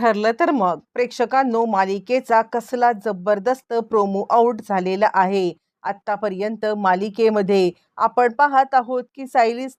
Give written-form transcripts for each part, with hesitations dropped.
ठरलं तर मग प्रेक्षकांनो, मालिकेचा कसला जबरदस्त प्रोमो आउट झालेला आहे. आतापर्यंत मालिकेमध्ये आपण पाहत आहोत की सायलीच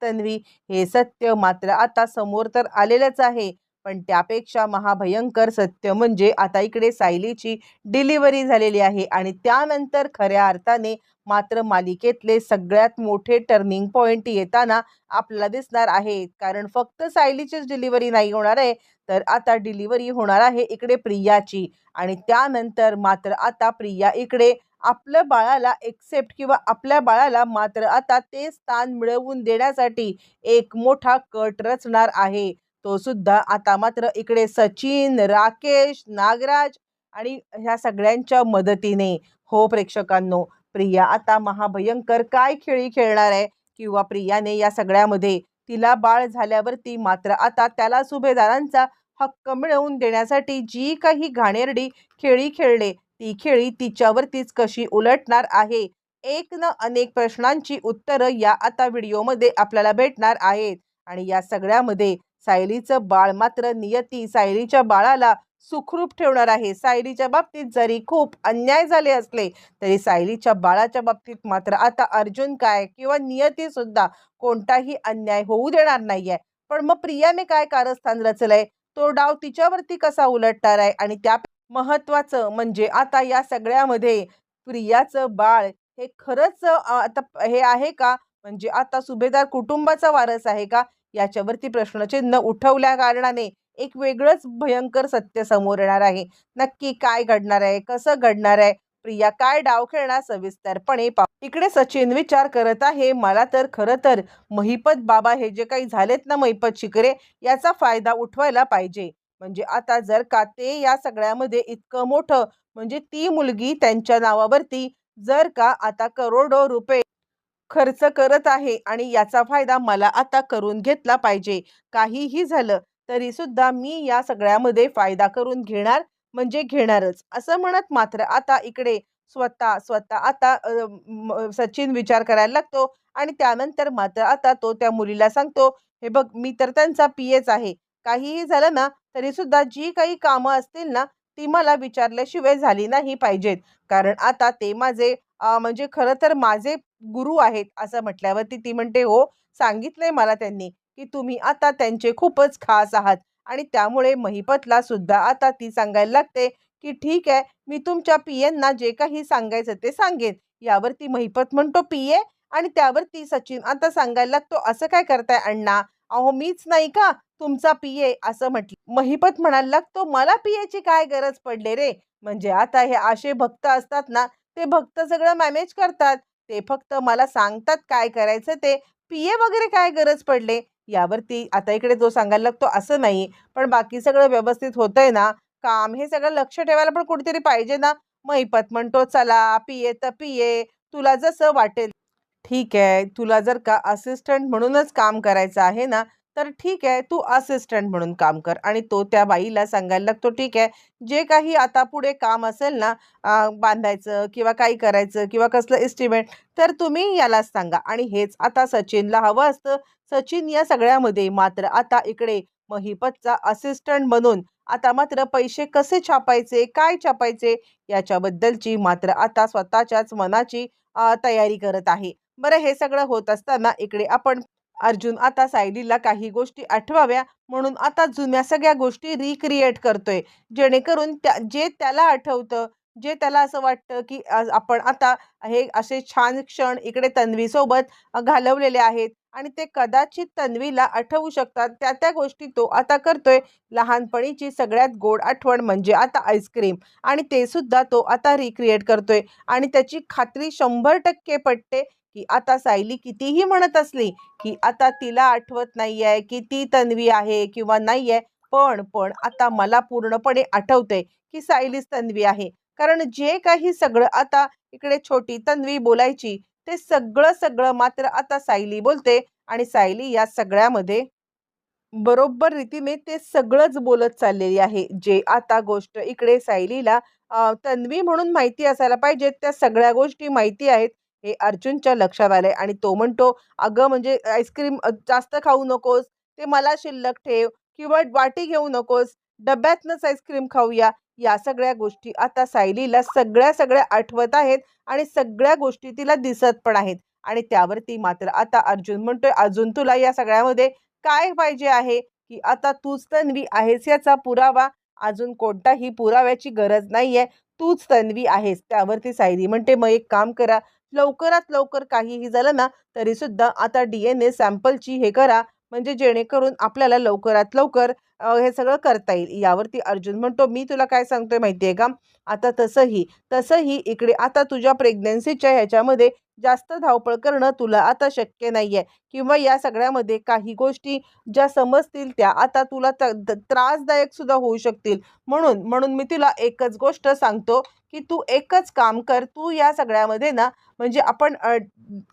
तन्वी हे सत्य मात्र आता समोर तर आलेलंच आहे. पण त्यापेक्षा महाभयंकर सत्य म्हणजे आता इकडे सायलीची डिलिव्हरी झालेली आहे आणि त्यानंतर खऱ्या अर्थाने मात्र मालिकेतले सगळ्यात मोठे टर्निंग पॉइंट येताना आपल्याला दिसणार आहे. कारण फक्त सायलीचीच डिलिव्हरी नाही होणार आहे, तर आता डिलिव्हरी होणार आहे इकडे प्रियाची. आणि त्यानंतर मात्र आता प्रिया इकडे आपल्या बाळाला एक्सेप्ट किंवा आपल्या बाळाला मात्र आता ते स्थान मिळवून देण्यासाठी एक मोठा कट रचणार आहे. तो सुद्धा आता मात्र इकडे सचिन, राकेश, नागराज आणि ह्या सगळ्यांच्या मदतीने. हो प्रेक्षकांनो, प्रिया आता महाभयंकर काय खेळी खेळणार आहे किंवा प्रियाने या सगळ्यामध्ये तिला बाळ झाल्यावरती मात्र आता त्याला सुभेदारांचा हक्क मिळवून देण्यासाठी जी काही घाणेरडी खेळी खेळले, ती खेळी तिच्यावरतीच कशी उलटणार आहे. एक न अनेक प्रश्नांची उत्तरं या आता व्हिडिओमध्ये आपल्याला भेटणार आहेत. आणि या सगळ्यामध्ये सायलीचं बाळ मात्र नियती सायलीच्या बाळाला सुखरूप ठेवणार आहे. सायलीच्या बाबतीत जरी खूप अन्याय झाले असले तरी सायलीच्या बाळाच्या बाबतीत मात्र आता अर्जुन काय किंवा नियती सुद्धा कोणताही अन्याय होऊ देणार नाहीये. पण मग प्रियाने काय कारस्थान रचलंय, तो डाव तिच्यावरती कसा उलटणार आहे. आणि त्या महत्वाचं म्हणजे आता या सगळ्यामध्ये प्रियाचं बाळ हे खरंच आता हे आहे का, म्हणजे आता सुभेदार कुटुंबाचा वारस आहे का, याच्यावरती प्रश्नचिन्ह उठवल्या कारणाने एक वेगळंच भयंकर सत्य समोर येणार आहे. नक्की काय घडणार आहे, कसं घडणार आहे, प्रिया काय डाव खेळणार, सविस्तरपणे पाहू. इकडे सचिन विचार करत आहे, मला तर खरं तर महिपत बाबा हे जे काही झालेत ना, महिपत शिकरे, याचा फायदा उठवायला पाहिजे. म्हणजे आता जर का ते या सगळ्यामध्ये इतकं मोठं म्हणजे ती मुलगी त्यांच्या नावावरती जर का आता करोडो रुपये खर्च करत आहे आणि याचा फायदा मला आता करून घेतला पाहिजे. काहीही झालं तरी सुद्धा मी या सगळ्यामध्ये फायदा करून घेणार म्हणजे घेणारच, असं म्हणत मात्र आता इकडे स्वतः स्वतः आता सचिन विचार करायला लागतो. आणि त्यानंतर मात्र आता तो त्या मुलीला सांगतो, हे बघ मी तर त्यांचा पीएच आहे. काहीही झालं ना तरी सुद्धा जी काही कामं असतील ना, ती मला विचारल्याशिवाय झाली नाही पाहिजेत. कारण आता ते माझे म्हणजे खरं तर माझे गुरु आहेत. असं म्हटल्यावरती ती म्हणते, हो, सांगितलंय मला त्यांनी की तुम्ही आता त्यांचे खूपच खास आहात. आणि त्यामुळे महिपतला सुद्धा आता ती सांगायला लागते की ठीक आहे, मी तुमच्या पीएंना जे काही सांगायचं ते सांगेन. यावरती महिपत म्हणतो पीए. आणि त्यावरती सचिन आता सांगायला लागतो, असं काय करताय अण्णा, अहो मीच नाही का तुमचा पीए, असं म्हटलं. महिपत म्हणायला लागतो, मला पीएची काय गरज पडले रे. म्हणजे आता हे असे भक्त असतात ना, ते भक्त सगळं मॅनेज करतात. ते फक्त मला सांगतात काय करायचं ते. पीए वगैरे काय गरज पडले. यावरती आता इकडे तो सांगायला लागतो, असं नाही, पण बाकी सगळं व्यवस्थित होतंय ना, काम हे सगळं लक्ष ठेवायला पण कुठेतरी पाहिजे ना. महिपत म्हणतो, चला पीए तर पीए, तुला जसं वाटेल. ठीक आहे, तुला जर का असिस्टंट म्हणूनच काम करायचं आहे ना, तर ठीक आहे, तू असिस्टंट म्हणून काम कर. आणि तो त्या बाईला सांगायला लागतो, ठीक आहे, जे काही आता पुढे काम असेल ना, बांधायचं किंवा काही करायचं किंवा कसलं एस्टिमेट, तर तुम्ही यालाच सांगा. आणि हेच आता सचिनला हवं असतं. सचिन या सगळ्यामध्ये मात्र आता इकडे महिपतचा असिस्टंट बनून आता मात्र पैसे कसे छापायचे, काय छापायचे, याच्याबद्दलची मात्र आता स्वतःच्याच मनाची तयारी करत आहे. बरं, हे सगळं होत असताना इकडे आपण अर्जुन आता सायलीला काही गोष्टी आठवाव्या म्हणून आता जुन्या सगळ्या गोष्टी रिक्रिएट करतोय. जेणेकरून जे त्याला आठवतं, जे त्याला असं वाटतं की आपण आता हे असे छान क्षण इकडे तन्वीसोबत घालवलेले आहेत आणि ते कदाचित तन्वीला आठवू शकतात. त्या गोष्टी तो आता करतोय. लहानपणीची सगळ्यात गोड आठवण म्हणजे आता आईस्क्रीम, आणि ते सुद्धा तो आता रिक्रिएट करतोय. आणि त्याची खात्री 100% पटते की आता सायली कितीही म्हणत असली की आता तिला आठवत नाहीये की ती तन्वी आहे किंवा नाहीये, पण आता मला पूर्णपणे आठवतंय की सायलीच तन्वी आहे. कारण जे काही सगळं आता इकडे छोटी तन्वी बोलायची, ते सगळं सगळं मात्र आता सायली बोलते. आणि सायली या सगळ्यामध्ये बरोबर रीतीने ते सगळंच बोलत चाललेली आहे. जे आता गोष्ट इकडे सायलीला तन्वी म्हणून माहिती असायला पाहिजे, त्या सगळ्या गोष्टी माहिती आहेत, हे अर्जुनच्या लक्षात आलंय. आणि तो म्हणतो, अगं म्हणजे आईस्क्रीम जास्त खाऊ नकोस, ते मला शिल्लक ठेव किंवा वाटी घेऊ नकोस, डब्यातनंच आईस्क्रीम खाऊया. या सगळ्या गोष्टी आता सायलीला सगळ्या आठवत आहेत आणि सगळ्या गोष्टी तिला दिसत पण आहेत. आणि त्यावरती मात्र आता अर्जुन म्हणतोय, "अजून तुला या सगळ्यामध्ये काय पाहिजे आहे? की आता तूच तन्वी आहेस याचा पुरावा. अजून कोणताही पुराव्याची गरज नाहीये. तूच तन्वी आहेस." त्यावरती सायली म्हणते, "मग एक काम करा, लवकरात लवकर काहीही झालं ना, तरीसुद्धा आता DNA सॅम्पलची हे करा, म्हणजे जेणेकरून आपल्याला लवकरात लवकर हे सगळं करता येईल." यावरती अर्जुन म्हणतो, "मी तुला काय सांगतोय माहिती का? आता तसंही इकडे आता तुझ्या प्रेग्नन्सीच्या ह्याच्यामध्ये जास्त धावपळ करणं तुला आता शक्य नाहीये किंवा या सगळ्यामध्ये काही गोष्टी ज्या समजतील त्या आता तुला त्रासदायक सुद्धा होऊ शकतील. म्हणून मी तुला एकच गोष्ट सांगतो, की तू एकच काम कर. तू या सगळ्यामध्ये ना म्हणजे आपण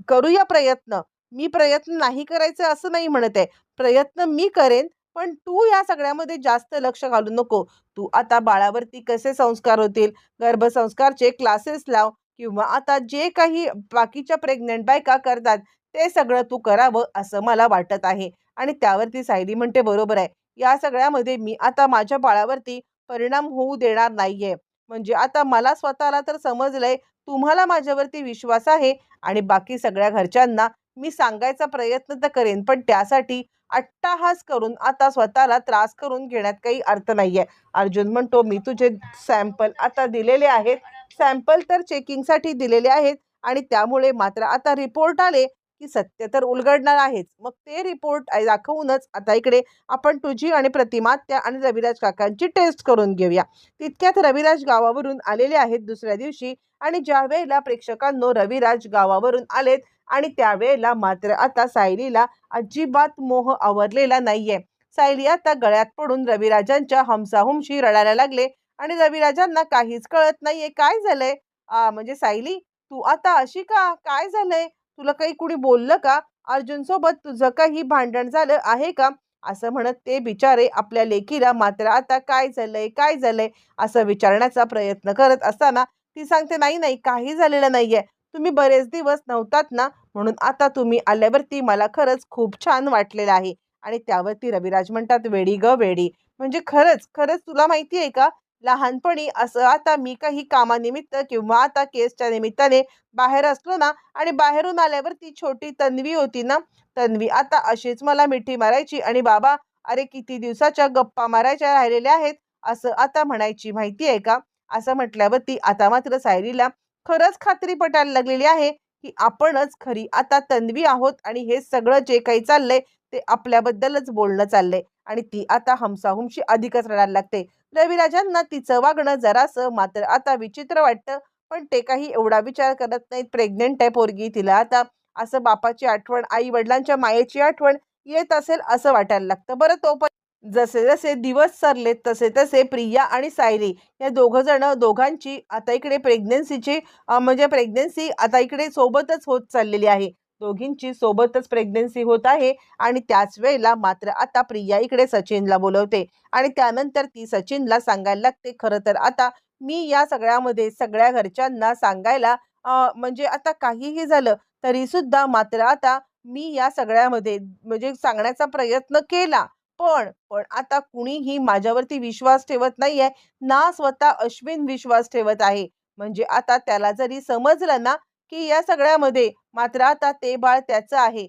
करूया प्रयत्न. मी प्रयत्न नाही करायचे असं नाही म्हणत आहे. प्रयत्न मी करेन, पण तू या सगळ्यामध्ये जास्त लक्ष घालू नको. तू आता बाळावरती कसे संस्कार होतील, गर्भसंस्कारचे क्लासेस लाव किंवा आता जे काही बाकीच्या प्रेग्नंट बायका करतात, ते सगळं तू करावं असं मला वाटत आहे. आणि त्यावरती सायली म्हणते, "बरोबर आहे. या सगळ्यामध्ये मी आता माझ्या बाळावरती परिणाम होऊ देणार नाहीये. म्हणजे आता मला स्वतःला तर समजलंय, तुम्हाला माझ्यावरती विश्वास आहे आणि बाकी सगळ्या घरच्यांना मी सांगायचा प्रयत्न तर करेन, पण त्यासाठी अट्टाहास करून आता स्वतःला त्रास करून घेण्यात काही अर्थ नाहीये." अर्जुन म्हणतो, "मी तुझे सॅम्पल आता दिलेले आहेत. सॅम्पल तर चेकिंगसाठी दिलेले आहेत आणि त्यामुळे मात्र आता रिपोर्ट आले, की सत्य तर उलगडणार आहेच. मग ते रिपोर्ट दाखवूनच आता इकडे आपण तुझी आणि प्रतिमात्या आणि रविराज काकांची टेस्ट करून घेऊया." तितक्यात रविराज गावावरून आलेले आहेत दुसऱ्या दिवशी आणि ज्यावेळेला प्रेक्षकांनो रविराज गावावरून आलेत आणि त्यावेळेला मात्र आता सायलीला अजिबात मोह आवरलेला नाहीये. सायली आता गळ्यात पडून रविराजांच्या हमसाहुमशी रडायला लागले आणि रविराजांना काहीच कळत नाहीये. "काय झालंय? म्हणजे सायली, तू आता अशी का? काय झालंय? तुला काही कुणी बोललं का? अर्जुनसोबत तुझं काही भांडण झालं आहे का?" असं म्हणत ते बिचारे आपल्या लेकीला मात्र आता "काय झालंय? काय झालंय?" असं विचारण्याचा प्रयत्न करत असताना ती सांगते, "नाही, नाही, काही झालेलं नाहीये. तुम्ही बरेच दिवस नव्हतात ना, म्हणून आता तुम्ही आल्यावरती मला खरंच खूप छान वाटलेलं आहे." आणि त्यावरती रविराज म्हणतात, "वेडी गं वेडी. म्हणजे खरंच तुला माहिती आहे का, लहानपणी असं आता मी काही कामानिमित्त किंवा आता केसच्या निमित्ताने बाहेर असलो ना आणि बाहेरून आल्यावर ती छोटी तन्वी होती ना, तन्वी आता अशीच मला मिठी मारायची आणि बाबा, अरे किती दिवसाच्या गप्पा मारायच्या राहिलेल्या आहेत, असं आता म्हणायची माहिती आहे का?" असं म्हटल्यावरती आता मात्र सायलीला खरंच खात्री पटायला लागलेली आहे, की आपणच खरी आता तन्वी आहोत आणि हे सगळं जे काही चाललंय ते आपल्याबद्दलच बोलणं चाललंय आणि ती आता हमसाहुमशी अधिकच रडायला लागते. रविराजांना तिचं वागणं जरासं मात्र आता विचित्र वाटतं, पण ते काही एवढा विचार करत नाहीत. प्रेग्नंट आहे पोरगी, तिला आता असं बापाची आठवण, आई-वडिलांच्या मायेची आठवण येत असेल असं वाटायला लागतं. बरं जसे-जसे दिवस सरलेत तसे-तसे प्रिया आणि सायली या दोघांची आता इकडे म्हणजे प्रेग्नन्सी आता इकडे सोबतच होत चाललेली आहे. दोघींची सोबतच प्रेग्नन्सी होत आहे आणि त्याच वेळेला मात्र आता प्रिया इकडे सचिनला बोलवते आणि त्यानंतर ती सचिनला सांगायला लागते, "खरं तर आता मी या सगळ्यामध्ये सगळ्या घरच्यांना सांगायला म्हणजे आता काहीही झालं तरीसुद्धा मात्र आता मी या सगळ्यामध्ये म्हणजे सांगण्याचा प्रयत्न केला. पण आता कुणीही माझ्यावरती विश्वास ठेवत नाहीये, ना स्वतः अश्विन विश्वास ठेवत आहे. म्हणजे आता त्याला जरी समजलं ना, की या सगळ्यामध्ये मात्र आता ते बाळ त्याचं आहे,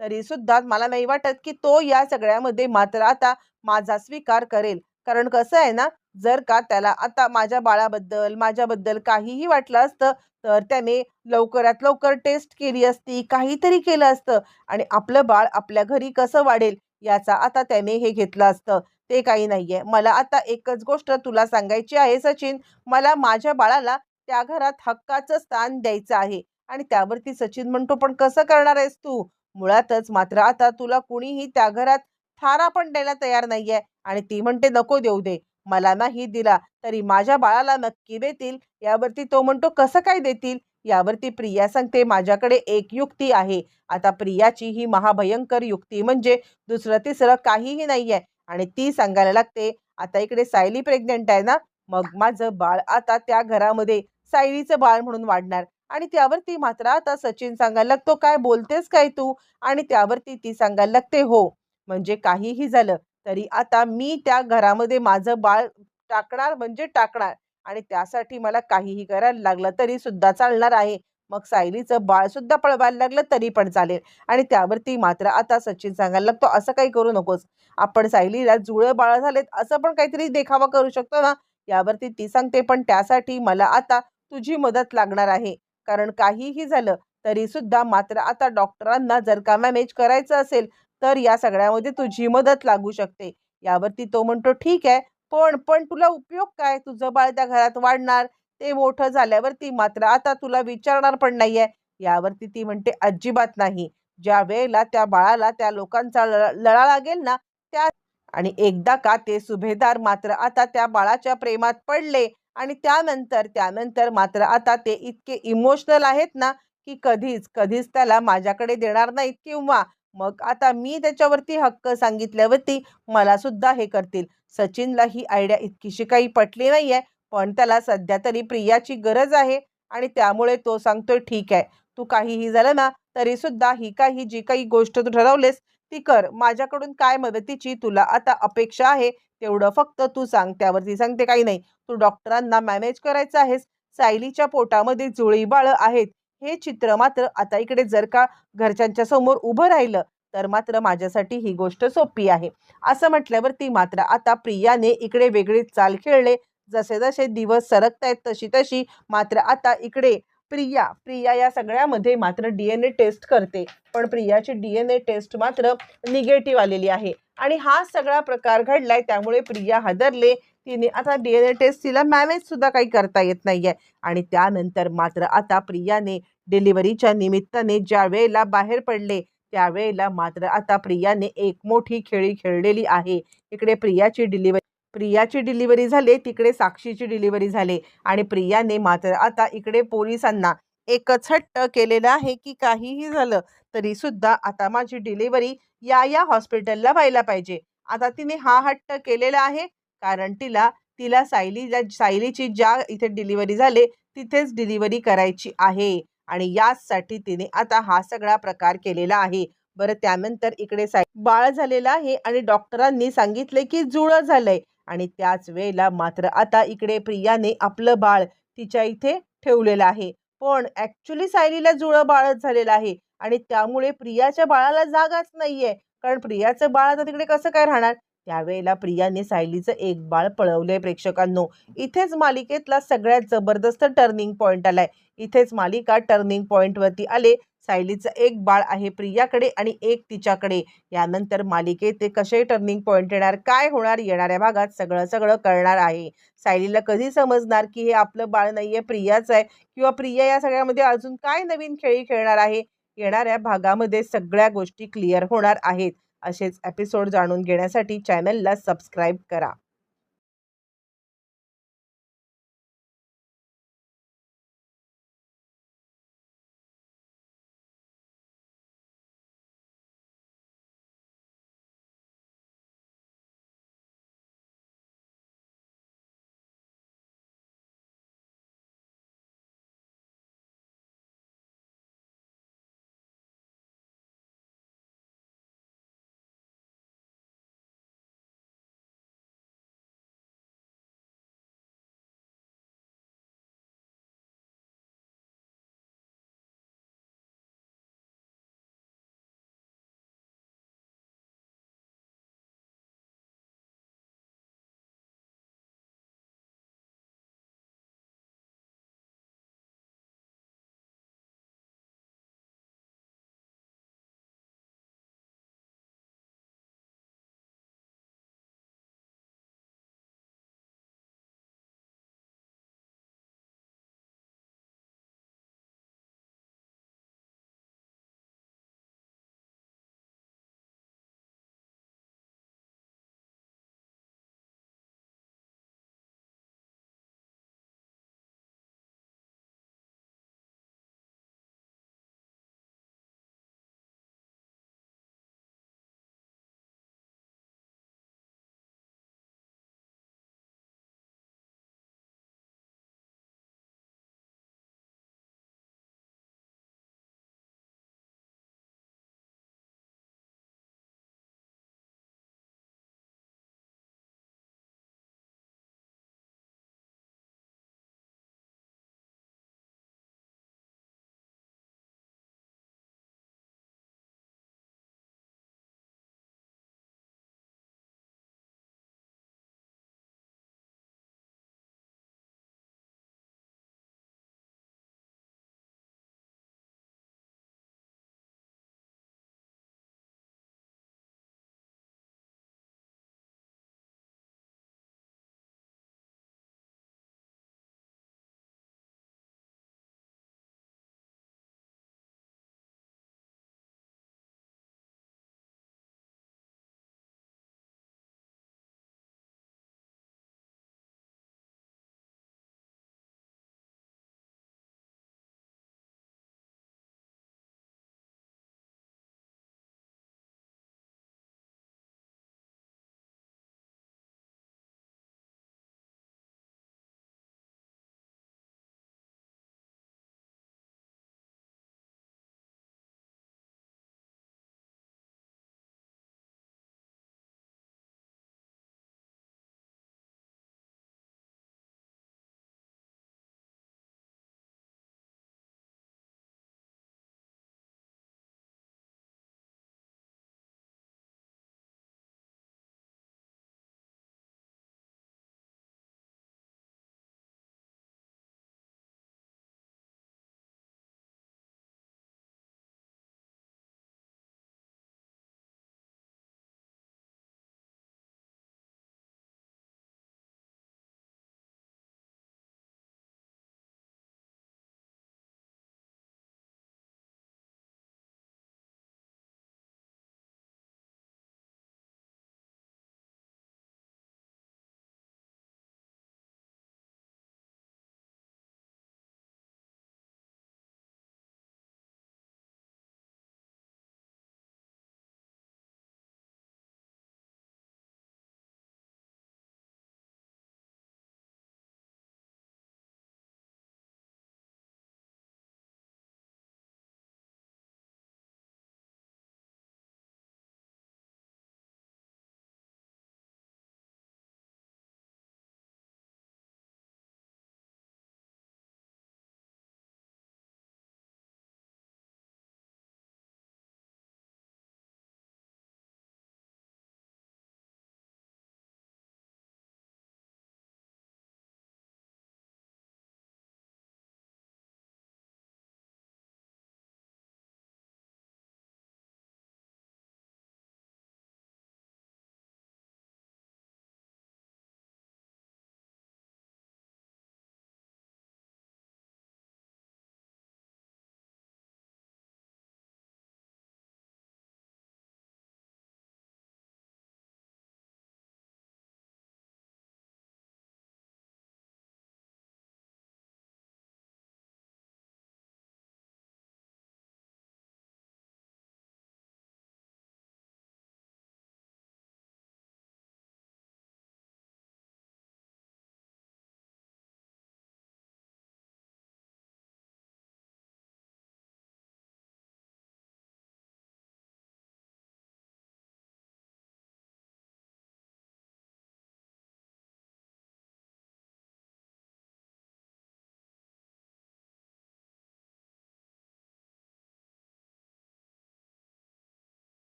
तरीसुद्धा मला नाही वाटत, की तो या सगळ्यामध्ये मात्र आता माझा स्वीकार करेल. कारण कसं आहे ना, जर का त्याला आता माझ्याबद्दल काहीही वाटलं असतं, तर त्याने लवकरात लवकर टेस्ट केली असती, काहीतरी केलं असतं आणि आपलं बाळ आपल्या घरी कसं वाढेल याचा आता त्याने हे घेतलं असतं. ते काही नाहीये. मला आता एकच गोष्ट तुला सांगायची आहे सचिन, मला माझ्या बाळाला त्या घरात हक्काचं स्थान द्यायचं आहे. आणि त्यावरती सचिन म्हणतो, "पण कसं करणार आहेस तू?" मुळातच मात्र आता तुला कुणीही त्या घरात थारा पण द्यायला तयार नाहीये. आणि ती म्हणते, "नको देऊ दे. मला नाही दिला तरी माझ्या बाळाला नक्की देतील." यावरती तो म्हणतो, "कसं काय देतील?" यावरती प्रिया सांगते, "माझ्याकडे एक युक्ती आहे." आता प्रियाची ही महाभयंकर युक्ती म्हणजे दुसरं तिसरं काहीही नाहीये आणि ती सांगायला लागते, "आता इकडे सायली प्रेग्नंट आहे ना, मग माझं बाळ आता त्या घरामध्ये सायलीचं बाळ म्हणून वाढणार." आणि त्यावरती मात्र आता सचिन सांगायला लागतो, "काय बोलतेस काय तू?" आणि त्यावरती ती सांगायला लागते, "हो, म्हणजे काहीही झालं तरी आता मी त्या घरामध्ये माझं बाळ टाकणार म्हणजे टाकणार आणि त्यासाठी मला काहीही करायला लागलं तरी सुद्धा चालणार आहे. मग सायलीचं बाळ सुद्धा पळवायला लागलं तरी पण चालेल. आणि त्यावरती मात्र आता सचिन सांगायला लागतो, "असं काही करू नकोस. आपण सायलीला जुळं बाळ झालेत असं पण काहीतरी देखावा करू शकतो ना." यावरती ती सांगते, "पण त्यासाठी मला आता तुझी मदत लागणार आहे. कारण काहीही झालं तरी सुद्धा मात्र आता डॉक्टरांना जर का मॅनेज करायचं असेल, तर या सगळ्यामध्ये तुझी मदत लागू शकते." यावरती तो म्हणतो, "ठीक आहे, पण तुला उपयोग काय? तुझं बाळ त्या घरात वाढणार, ते मोठं झाल्यावरती मात्र आता तुला विचारणार पण नाहीये." यावरती ती म्हणते, "अजिबात नाही. ज्यावेळेला त्या बाळाला त्या लोकांचा लळा लागेल ना, त्या आणि एकदा का ते सुभेदार मात्र आता त्या बाळाच्या प्रेमात पडले आणि त्यानंतर मात्र आता ते इतके इमोशनल आहेत ना, की कधीच त्याला माझ्याकडे देणार नाहीत किंवा मग आता मी त्याच्यावरती हक्क सांगितल्यावरती मला सुद्धा हे करतील." सचिनला ही आयडिया इतकीशी काही पटली नाहीये, पण त्याला सध्या तरी प्रियाची गरज आहे आणि त्यामुळे तो सांगतोय, "ठीक आहे, तू काहीही झालं ना, तरी सुद्धा जी काही गोष्ट तू ठरवलेस ती कर. माझ्याकडून काय मदतीची तुला आता अपेक्षा आहे, तेवढं फक्त तू सांग." त्यावरती सांगते, "काही नाही, तू डॉक्टरांना मॅनेज करायचं आहेस. सायलीच्या पोटामध्ये जुळी बाळं आहेत, हे चित्र मात्र आता इकडे जर का घरच्यांच्या समोर उभं राहिलं, तर मात्र माझ्यासाठी ही गोष्ट सोपी आहे." असं म्हटल्यावरती मात्र आता प्रियाने इकडे वेगळीच चाल खेळले. जसे दिवस सरकतायत तशी मात्र आता इकडे प्रिया या सगळ्यामध्ये मात्र DNA टेस्ट करते. पण प्रियाची DNA टेस्ट मात्र निगेटिव्ह आलेली आहे आणि हा सगळा प्रकार घडलाय त्यामुळे प्रिया हादरले. तिने आता DNA टेस्ट तिला मॅनेज सुद्धा काही करता येत नाहीये आणि त्यानंतर मात्र आता प्रियाने डिलिव्हरीच्या निमित्ताने ज्या वेळेला बाहेर पडले, त्यावेळेला मात्र आता प्रियाने एक मोठी खेळी खेळलेली आहे. इकडे प्रियाची डिलिव्हरी झाली, तिकडे साक्षीची डिलिव्हरी झाली आणि प्रियाने मात्र आता इकडे पोलिसांना एकच हट्ट केलेला आहे, की काहीही झालं तरी सुद्धा आता माझी डिलिव्हरी या हॉस्पिटलला व्हायला पाहिजे. आता तिने हा हट्ट केलेला आहे कारण तिला सायलीची ज्या इथे डिलिव्हरी झाली तिथेच डिलिव्हरी करायची आहे आणि याचसाठी तिने आता हा सगळा प्रकार केलेला आहे. बरं त्यानंतर इकडे बाळ झालेलं आहे आणि डॉक्टरांनी सांगितले की जुळं झालंय आणि त्याच वेळेला मात्र आता इकडे प्रियाने आपलं बाळ तिच्या इथे ठेवलेलं आहे. पण ॲक्चुअली सायलीला जुळं बाळच झालेलं आहे आणि त्यामुळे प्रियाच्या बाळाला जागाच नाहीये. कारण प्रियाचं बाळ आता तिकडे कसं काय राहणार? त्यावेळेला प्रियाने सायलीचं एक बाळ पळवलंय प्रेक्षकांनो. इथेच मालिकेतला सगळ्यात जबरदस्त टर्निंग पॉइंट आलाय. इथेच मालिका टर्निंग पॉइंटवरती आले. सायलीचं एक बाळ आहे प्रियाकडे आणि एक तिच्याकडे. यानंतर मालिकेत ते कसे टर्निंग पॉइंट येणार, काय होणार येणाऱ्या भागात सगळं कळणार आहे. सायलीला कधी समजणार की हे आपलं बाळ नाहीये, प्रियाचं आहे किंवा प्रिया या सगळ्यामध्ये अजून काय नवीन खेळी खेळणार आहे. येणाऱ्या भागामध्ये सगळ्या गोष्टी क्लिअर होणार आहेत. असेच एपिसोड जाणून घेण्यासाठी चॅनलला सबस्क्राईब करा.